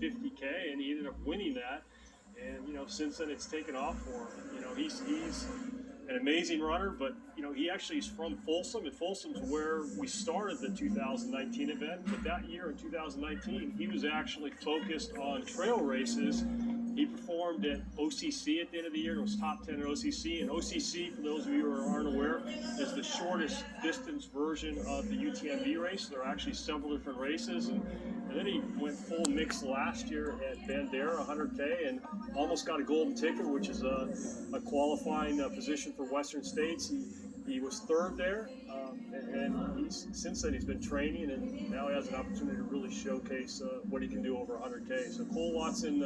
50K, and he ended up winning that. And, since then it's taken off for him. He's an amazing runner, but, he actually is from Folsom, and Folsom's where we started the 2019 event. But that year in 2019, he was actually focused on trail races. He performed at OCC at the end of the year and was top 10 at OCC. And OCC, for those of you who aren't aware, is the shortest distance version of the UTMB race. There are actually several different races. And then he went full mix last year at Bandera, 100K, and almost got a golden ticket, which is a qualifying position for Western States. He was third there, and since then he's been training, and now he has an opportunity to really showcase what he can do over 100K. So Cole Watson,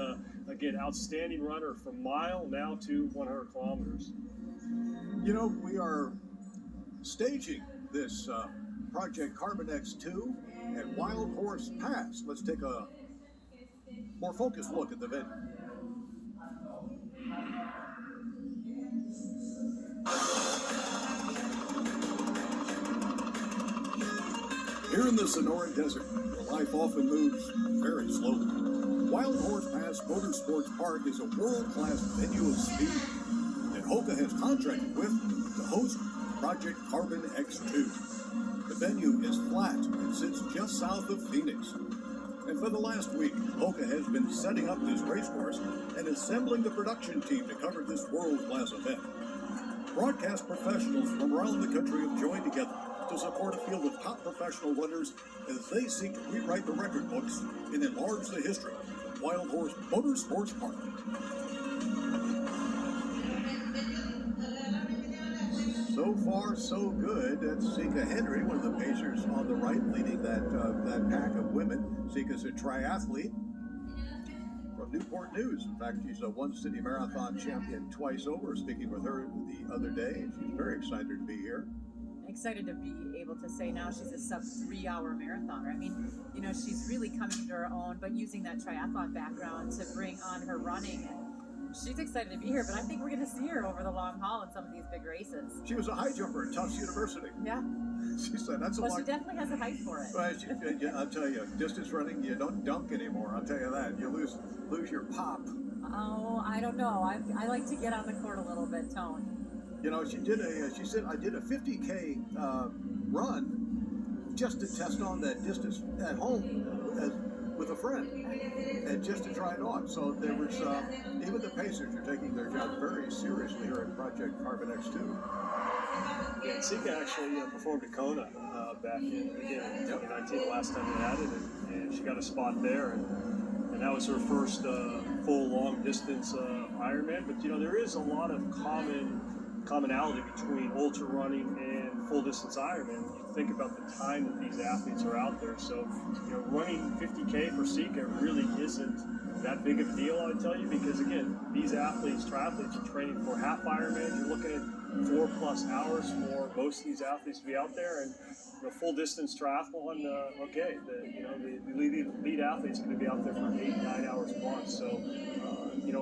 again, outstanding runner from mile now to 100 kilometers. We are staging this Project Carbon X2 at Wild Horse Pass. Let's take a more focused look at the venue. Here in the Sonoran Desert, where life often moves very slowly, Wild Horse Pass Motorsports Park is a world-class venue of speed that Hoka has contracted with to host Project Carbon X2. The venue is flat and sits just south of Phoenix. And for the last week, Hoka has been setting up this racecourse and assembling the production team to cover this world-class event. Broadcast professionals from around the country have joined together to support a field of top professional runners as they seek to rewrite the record books and enlarge the history of Wild Horse Motorsports Park. So far, so good. That's Sika Henry, one of the pacers on the right, leading that pack of women. Sika's a triathlete from Newport News. In fact, she's a one-city marathon champion twice over. Speaking with her the other day, she's very excited to be here. Excited to be able to say now she's a sub 3-hour marathoner. I mean, she's really coming to her own, but using that triathlon background to bring on her running. And she's excited to be here, but I think we're going to see her over the long haul in some of these big races. She was a high jumper at Tufts University. Yeah. She said that's a long... she definitely has a height for it. Well, I'll tell you, distance running, you don't dunk anymore. I'll tell you that. You lose your pop. Oh, I don't know. I like to get on the court a little bit, Tone. She said, I did a 50K run just to test on that distance at home with a friend and just to try it on. So there was, even the pacers are taking their job very seriously here at Project Carbon X2. Yeah, Sika actually performed at Kona back in 2019, the last time they had it, and she got a spot there. And that was her first full long distance Ironman. But there is a lot of commonality between ultra running and full distance Ironman. You think about the time that these athletes are out there. So, running 50K for Sika really isn't that big of a deal, I tell you, because again, these triathletes are training for half Ironman. You're looking at 4+ hours for most of these athletes to be out there, and full distance triathlon. The lead athlete's going to be out there for 8-9 hours plus. So,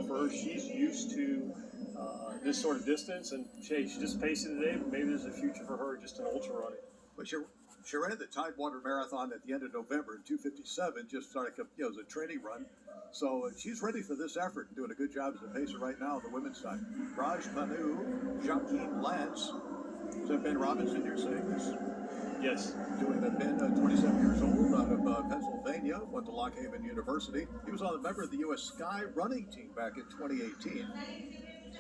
for her, she's used to this sort of distance, and she's just pacing today, but maybe there's a future for her just in ultra running. Well, she ran the Tidewater Marathon at the end of November in 2:57, just started as a training run. So she's ready for this effort, doing a good job as a pacer right now on the women's side. Raj Manu, Joaquin Lance, is that Ben Robinson you're saying this? Yes. Doing that. Ben, 27 years old, out of Pennsylvania, went to Lock Haven University. He was a member of the U.S. Sky running team back in 2018.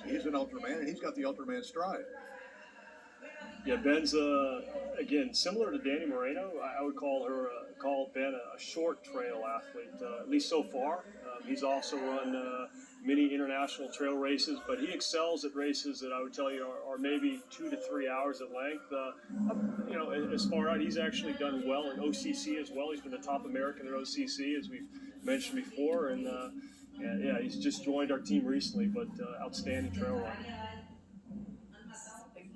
He's an Ultraman, and he's got the Ultraman stride. Yeah, Ben's again similar to Danny Moreno. I would call Ben a short trail athlete, at least so far. He's also run many international trail races, but he excels at races that I would tell you are maybe 2 to 3 hours at length. As far out, he's actually done well in OCC as well. He's been the top American at OCC, as we've mentioned before, and he's just joined our team recently, but outstanding trail runner.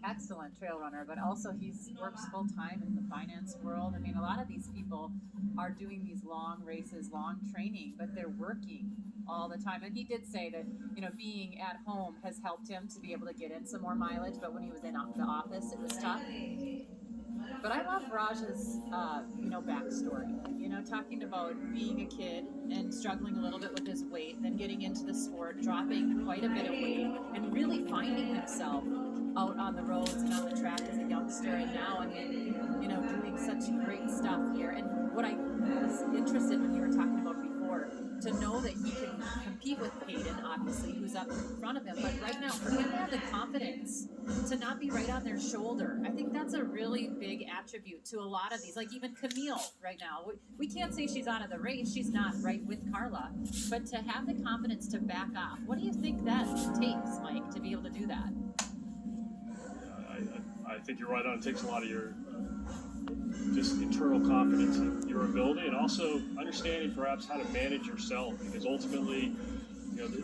Excellent trail runner, but also he works full time in the finance world. I mean, a lot of these people are doing these long races, long training, but they're working all the time. And he did say that, being at home has helped him to be able to get in some more mileage, but when he was in the office, it was tough. But I love Raj's, backstory. Talking about being a kid and struggling a little bit with his weight, then getting into the sport, dropping quite a bit of weight, and really finding himself out on the roads and on the track as a youngster. And now, doing such great stuff here. And what I was interested when you were talking about before, to know that he can compete with Peyton, obviously, who's up in front of him. But right now, for him to have the confidence to not be right on their shoulder, I think that's a really big attribute to a lot of these. Like even Camille right now, we can't say she's out of the race. She's not right with Carla. But to have the confidence to back off, what do you think that takes, Mike, to be able to do that? I think you're right on. It takes a lot of your just internal confidence in your ability, and also understanding perhaps how to manage yourself, because ultimately,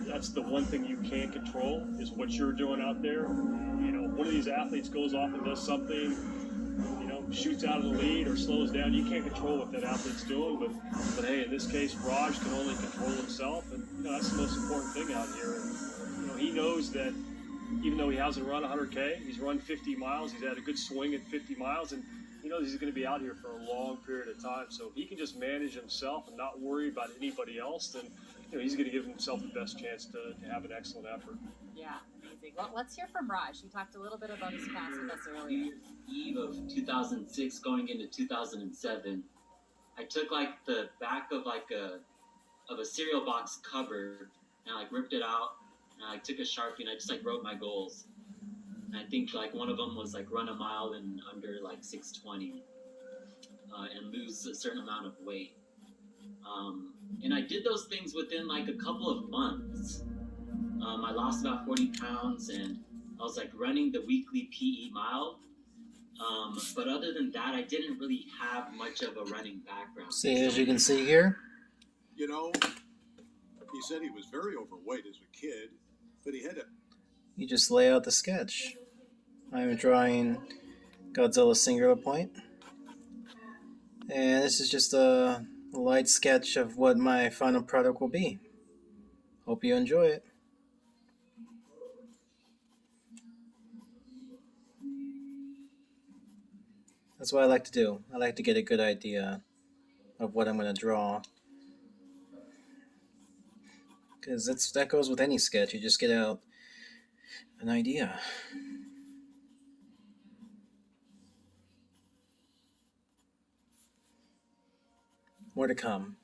that's the one thing you can't control is what you're doing out there. One of these athletes goes off and does something, shoots out of the lead or slows down. You can't control what that athlete's doing, but hey, in this case, Raj can only control himself, and that's the most important thing out here. And, he knows that even though he hasn't run 100K, he's run 50 miles. He's had a good swing at 50 miles, and he knows he's going to be out here for a long period of time. So if he can just manage himself and not worry about anybody else, then he's going to give himself the best chance to have an excellent effort. Yeah, amazing. Well, let's hear from Raj. He talked a little bit about his past with us earlier. New Year's Eve of 2006 going into 2007, I took the back of a cereal box cover and I ripped it out, and I took a Sharpie and I just wrote my goals. And I think one of them was run a mile in under 6:20 and lose a certain amount of weight. And I did those things within a couple of months. I lost about 40 pounds, and I was running the weekly PE mile. But other than that, I didn't really have much of a running background. See, as you can see here, He said he was very overweight as a kid, but he had a... you just lay out the sketch. I'm drawing Godzilla's singular point. And this is just a light sketch of what my final product will be. Hope you enjoy it. That's what I like to do. I like to get a good idea of what I'm going to draw. Because that goes with any sketch. You just get out an idea. More to come.